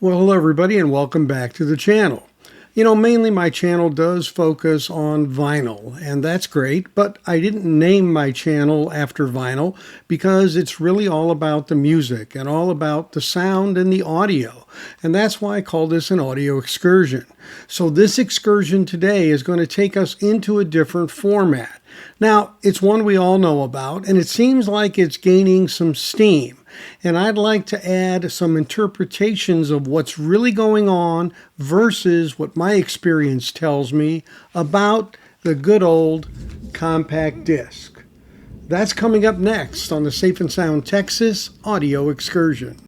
Well, hello everybody and welcome back to the channel. Mainly my channel does focus on vinyl, and that's great, but I didn't name my channel after vinyl because it's really all about the music and all about the sound and the audio. And that's why I call this an audio excursion. So this excursion today is going to take us into a different format. Now, it's one we all know about, and it seems like it's gaining some steam. And I'd like to add some interpretations of what's really going on versus what my experience tells me about the good old compact disc. That's coming up next on the Safe and Sound Texas Audio Excursion.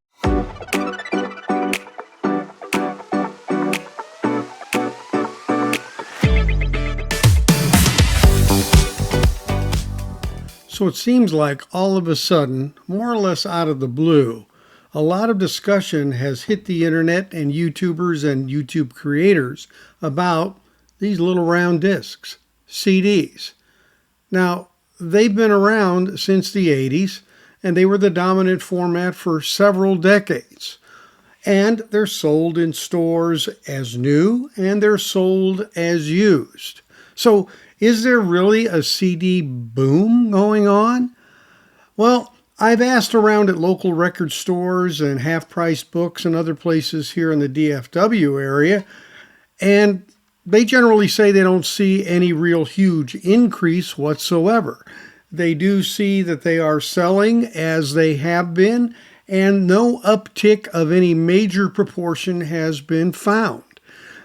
So it seems like all of a sudden, more or less out of the blue, a lot of discussion has hit the internet and YouTubers and YouTube creators about these little round discs, CDs. Now, they've been around since the 80s, and they were the dominant format for several decades. And they're sold in stores as new, and they're sold as used. So is there really a CD boom going on? Well, I've asked around at local record stores and half-price books and other places here in the DFW area, and they generally say they don't see any real huge increase whatsoever. They do see that they are selling as they have been, and no uptick of any major proportion has been found.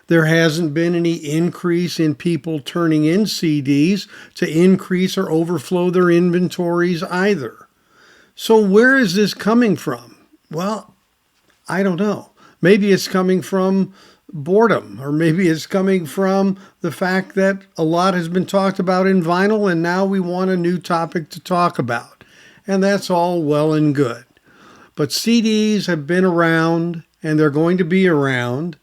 There hasn't been any increase in people turning in CDs to increase or overflow their inventories either. So where is this coming from? Well, I don't know. Maybe it's coming from boredom, or maybe it's coming from the fact that a lot has been talked about in vinyl and now we want a new topic to talk about. And that's all well and good. But CDs have been around and they're going to be around.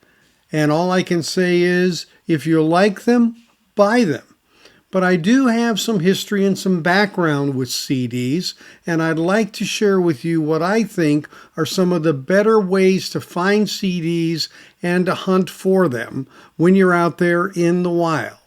And all I can say is, if you like them, buy them. But I do have some history and some background with CDs, and I'd like to share with you what I think are some of the better ways to find CDs and to hunt for them when you're out there in the wild.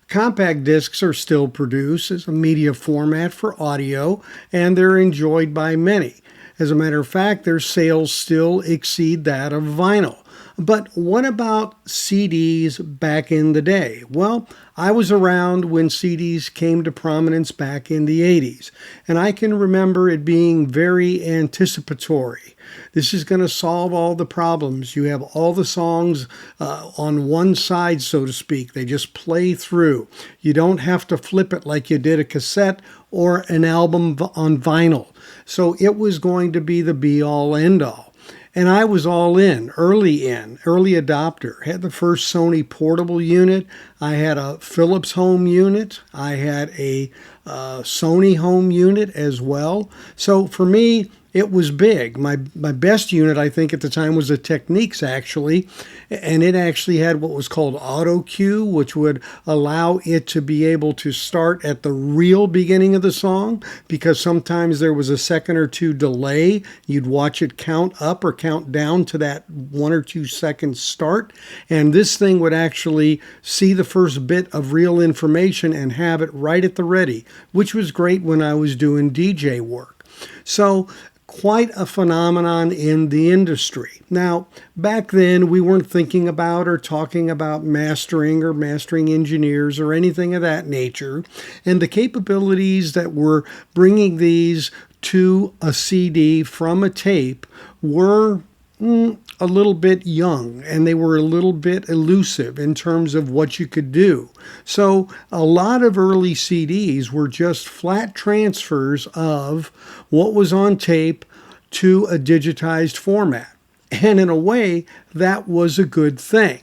Compact discs are still produced as a media format for audio, and they're enjoyed by many. As a matter of fact, their sales still exceed that of vinyl. But what about CDs back in the day? Well, I was around when CDs came to prominence back in the 80s, and I can remember it being very anticipatory. This is going to solve all the problems. You have all the songs on one side, so to speak. They just play through. You don't have to flip it like you did a cassette or an album on vinyl. So it was going to be the be-all, end-all. And I was all early adopter. Had the first Sony portable unit. I had a Philips home unit. I had a Sony home unit as well. So for me, it was big. My best unit, I think, at the time was a Technics, actually. And it actually had what was called auto cue, which would allow it to be able to start at the real beginning of the song, because sometimes there was a second or two delay. You'd watch it count up or count down to that 1 or 2 second start. And this thing would actually see the first bit of real information and have it right at the ready, which was great when I was doing DJ work. So quite a phenomenon in the industry. Now, back then, we weren't thinking about or talking about mastering or mastering engineers or anything of that nature. And the capabilities that were bringing these to a CD from a tape were a little bit young, and they were a little bit elusive in terms of what you could do. So a lot of early CDs were just flat transfers of what was on tape to a digitized format. And in a way, that was a good thing.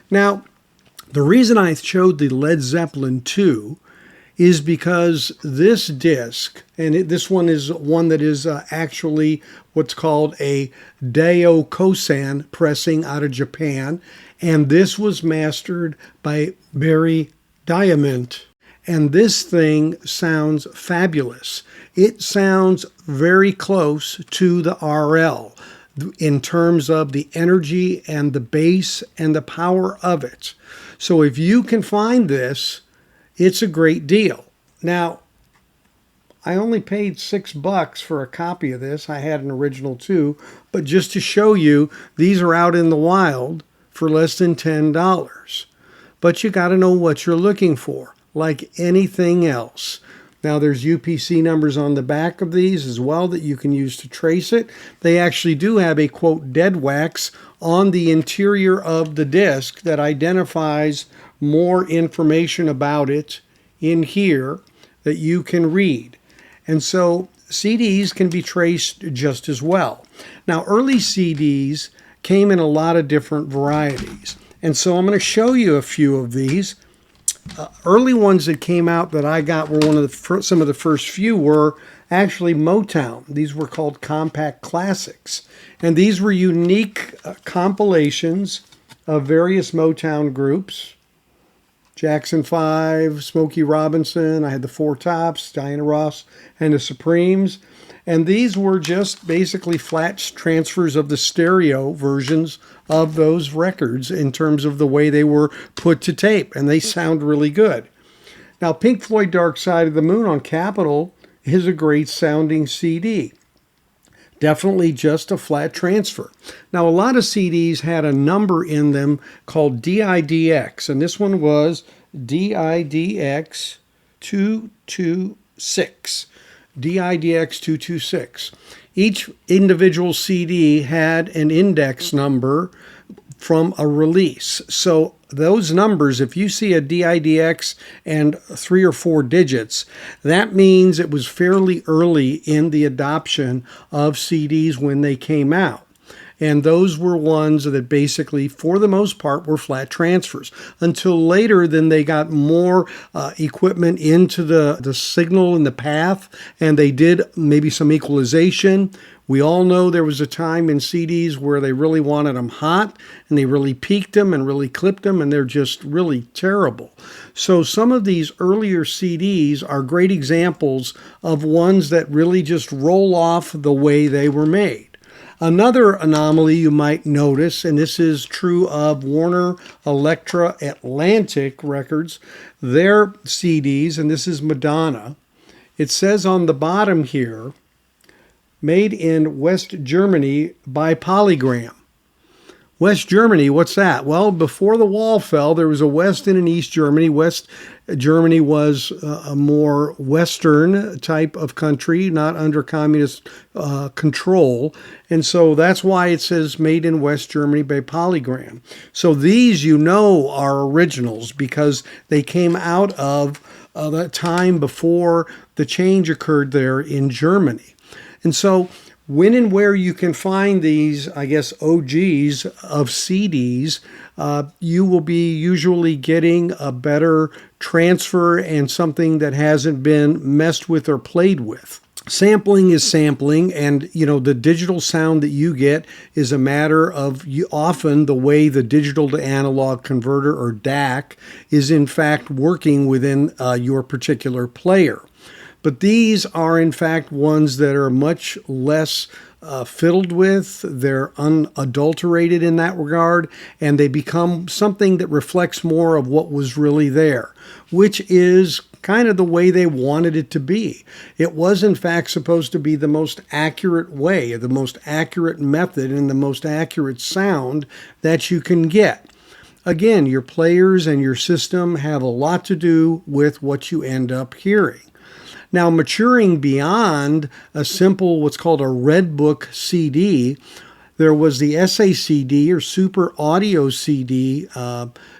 Now, the reason I showed the Led Zeppelin II is because this disc, and this one is one that is actually what's called a Deo Kosan pressing out of Japan, and this was mastered by Barry Diamond. And this thing sounds fabulous. It sounds very close to the RL. in terms of the energy and the bass and the power of it. So if you can find this, it's a great deal. Now, I only paid $6 for a copy of this. I had an original too, but just to show you, these are out in the wild for less than $10. But you got to know what you're looking for, like anything else. Now there's UPC numbers on the back of these as well that you can use to trace it. They actually do have a quote dead wax on the interior of the disc that identifies more information about it in here that you can read. And so CDs can be traced just as well. Now early CDs came in a lot of different varieties. And so I'm going to show you a few of these. Early ones that came out that I got were some of the first few were actually Motown. These were called compact classics. And these were unique compilations of various Motown groups. Jackson 5, Smokey Robinson, I had the Four Tops, Diana Ross, and the Supremes. And these were just basically flat transfers of the stereo versions of those records in terms of the way they were put to tape, and they sound really good. Now, Pink Floyd Dark Side of the Moon on Capitol is a great sounding CD. Definitely just a flat transfer. Now, a lot of CDs had a number in them called DIDX, and this one was DIDX 226. DIDX 226. Each individual CD had an index number from a release. So those numbers, if you see a DIDX and 3 or 4 digits, that means it was fairly early in the adoption of CDs when they came out. And those were ones that basically, for the most part, were flat transfers. Until later, then they got more equipment into the signal and the path, and they did maybe some equalization. We all know there was a time in CDs where they really wanted them hot, and they really peaked them and really clipped them, and they're just really terrible. So some of these earlier CDs are great examples of ones that really just roll off the way they were made. Another anomaly you might notice, and this is true of Warner Elektra Atlantic Records, their CDs, and this is Madonna. It says on the bottom here, made in West Germany by Polygram. West Germany, what's that? Well, before the wall fell, there was a West and an East Germany. West Germany was a more Western type of country, not under communist control. And so that's why it says made in West Germany by Polygram. So these, you know, are originals because they came out of that time before the change occurred there in Germany. And so when and where you can find these, I guess, OGs of CDs, you will be usually getting a better transfer and something that hasn't been messed with or played with. Sampling is sampling, and you know the digital sound that you get is a matter of often the way the digital to analog converter, or DAC, is in fact working within your particular player. But these are, in fact, ones that are much less fiddled with. They're unadulterated in that regard, and they become something that reflects more of what was really there, which is kind of the way they wanted it to be. It was, in fact, supposed to be the most accurate way, the most accurate method, and the most accurate sound that you can get. Again, your players and your system have a lot to do with what you end up hearing. Now, maturing beyond a simple what's called a Red Book CD, there was the SACD, or Super Audio CD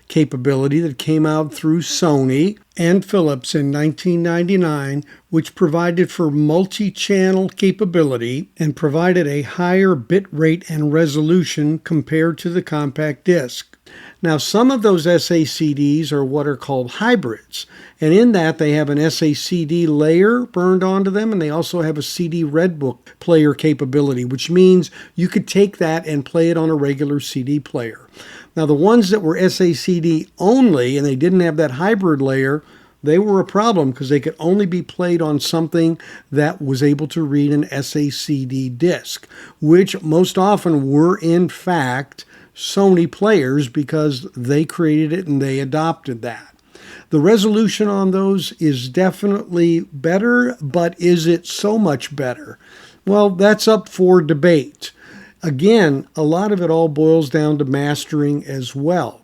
capability that came out through Sony and Philips in 1999, which provided for multi-channel capability and provided a higher bit rate and resolution compared to the compact disc. Now, some of those SACDs are what are called hybrids, and in that they have an SACD layer burned onto them, and they also have a CD Red Book player capability, which means you could take that and play it on a regular CD player. Now, the ones that were SACD only, and they didn't have that hybrid layer, they were a problem because they could only be played on something that was able to read an SACD disc, which most often were in fact Sony players because they created it and they adopted that. The resolution on those is definitely better, but is it so much better? Well, that's up for debate. Again, a lot of it all boils down to mastering as well.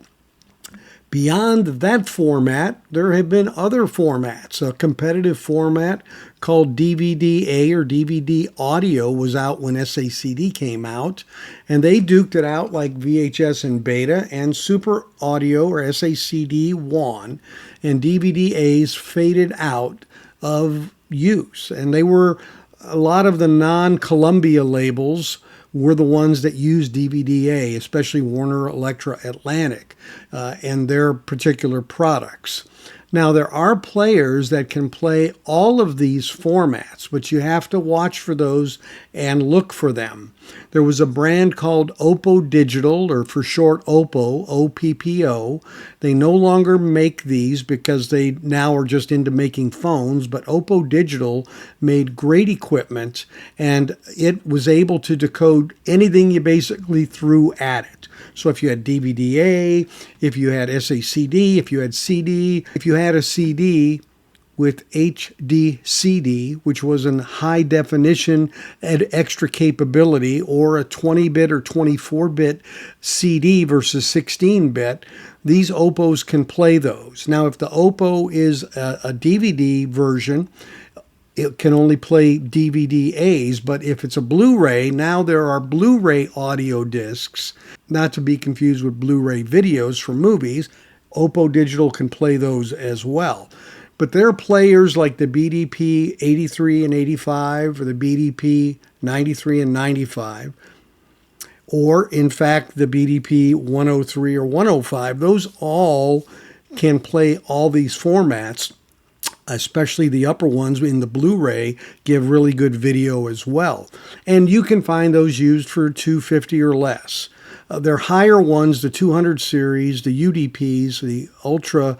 Beyond that format, there have been other formats. A competitive format called DVD-A or DVD-Audio was out when SACD came out, and they duked it out like VHS and Beta, and Super Audio or SACD won, and DVD-A's faded out of use. And they were, a lot of the non-Columbia labels were the ones that used DVD-A, especially Warner Electra Atlantic and their particular products. Now, there are players that can play all of these formats, but you have to watch for those and look for them. There was a brand called Oppo Digital, or for short Oppo, OPPO. They no longer make these because they now are just into making phones, but Oppo Digital made great equipment, and it was able to decode anything you basically threw at it. So if you had DVD-A, if you had SACD, if you had CD, if you had a CD with HD-CD, which was in high definition and extra capability, or a 20-bit or 24-bit CD versus 16-bit, these Oppos can play those. Now, if the Oppo is a DVD version, it can only play DVD-As, but if it's a Blu-ray, now there are Blu-ray-Audio discs, not to be confused with Blu-ray videos for movies. Oppo Digital can play those as well. But there are players like the BDP 83 and 85, or the BDP 93 and 95, or in fact the BDP 103 or 105. Those all can play all these formats, especially the upper ones in the Blu-ray give really good video as well. And you can find those used for $250 or less. They're higher ones, the 200 series, the UDPs, the Ultra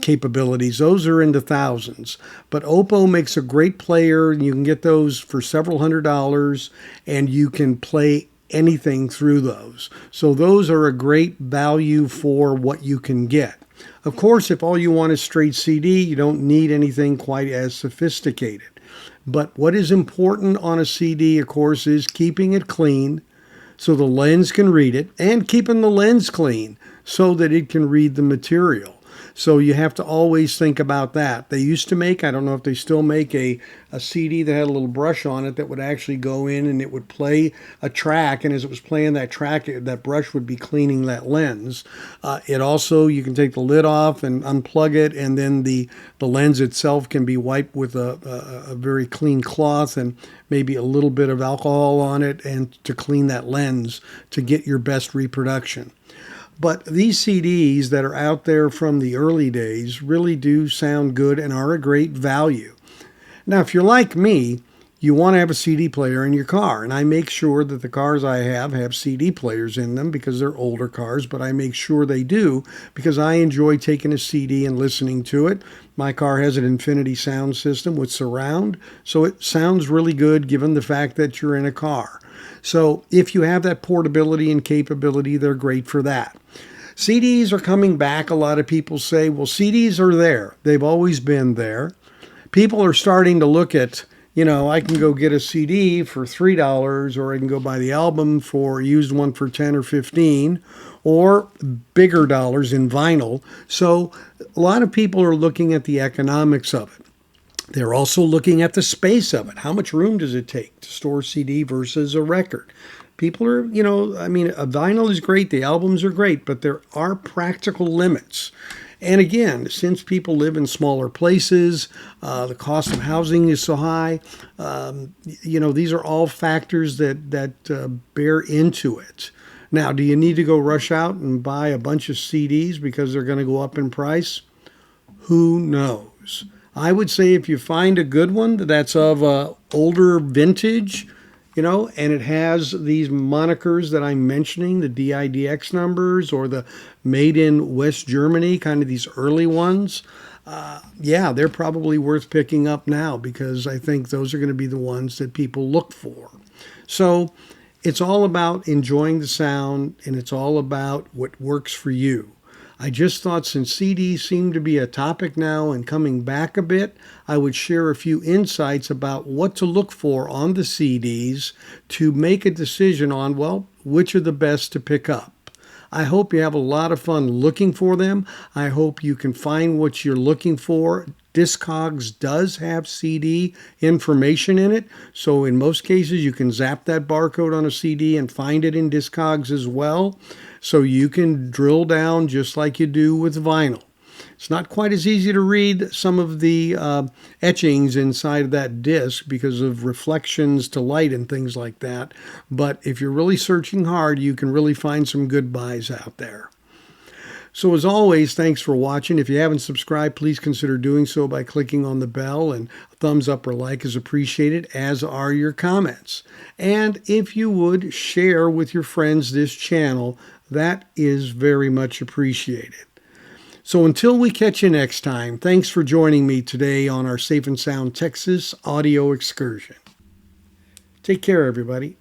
capabilities, those are into thousands. But Oppo makes a great player, and you can get those for several $100s, and you can play anything through those. So those are a great value for what you can get. Of course, if all you want is straight CD, you don't need anything quite as sophisticated. But what is important on a CD, of course, is keeping it clean so the lens can read it, and keeping the lens clean so that it can read the material. So you have to always think about that. They used to make, I don't know if they still make, a CD that had a little brush on it that would actually go in and it would play a track, and as it was playing that track, that brush would be cleaning that lens. It also, you can take the lid off and unplug it, and then the lens itself can be wiped with a very clean cloth and maybe a little bit of alcohol on it, and to clean that lens to get your best reproduction. But these CDs that are out there from the early days really do sound good and are a great value. Now, if you're like me, you want to have a CD player in your car, and I make sure that the cars I have CD players in them because they're older cars, but I make sure they do because I enjoy taking a CD and listening to it. My car has an Infinity sound system with surround, so it sounds really good given the fact that you're in a car. So if you have that portability and capability, they're great for that. CDs are coming back. A lot of people say, well, CDs are there. They've always been there. People are starting to look at, I can go get a CD for $3, or I can go buy the album for used one for 10 or 15, or bigger dollars in vinyl. So a lot of people are looking at the economics of it. They're also looking at the space of it. How much room does it take to store CD versus a record? People are, a vinyl is great, the albums are great, but there are practical limits. And again, since people live in smaller places, the cost of housing is so high, these are all factors that bear into it. Now, do you need to go rush out and buy a bunch of CDs because they're going to go up in price? Who knows? I would say if you find a good one that's of older vintage, and it has these monikers that I'm mentioning, the DIDX numbers or the made in West Germany, kind of these early ones, yeah, they're probably worth picking up now because I think those are going to be the ones that people look for. So it's all about enjoying the sound and it's all about what works for you. I just thought since CDs seem to be a topic now and coming back a bit, I would share a few insights about what to look for on the CDs to make a decision on, well, which are the best to pick up. I hope you have a lot of fun looking for them. I hope you can find what you're looking for. Discogs does have CD information in it, so in most cases you can zap that barcode on a CD and find it in Discogs as well, so you can drill down just like you do with vinyl. It's not quite as easy to read some of the etchings inside of that disc because of reflections to light and things like that. But if you're really searching hard, you can really find some good buys out there. So as always, thanks for watching. If you haven't subscribed, please consider doing so by clicking on the bell, and a thumbs up or like is appreciated, as are your comments. And if you would share with your friends this channel, that is very much appreciated. So until we catch you next time, thanks for joining me today on our Safe and Sound Texas audio excursion. Take care, everybody.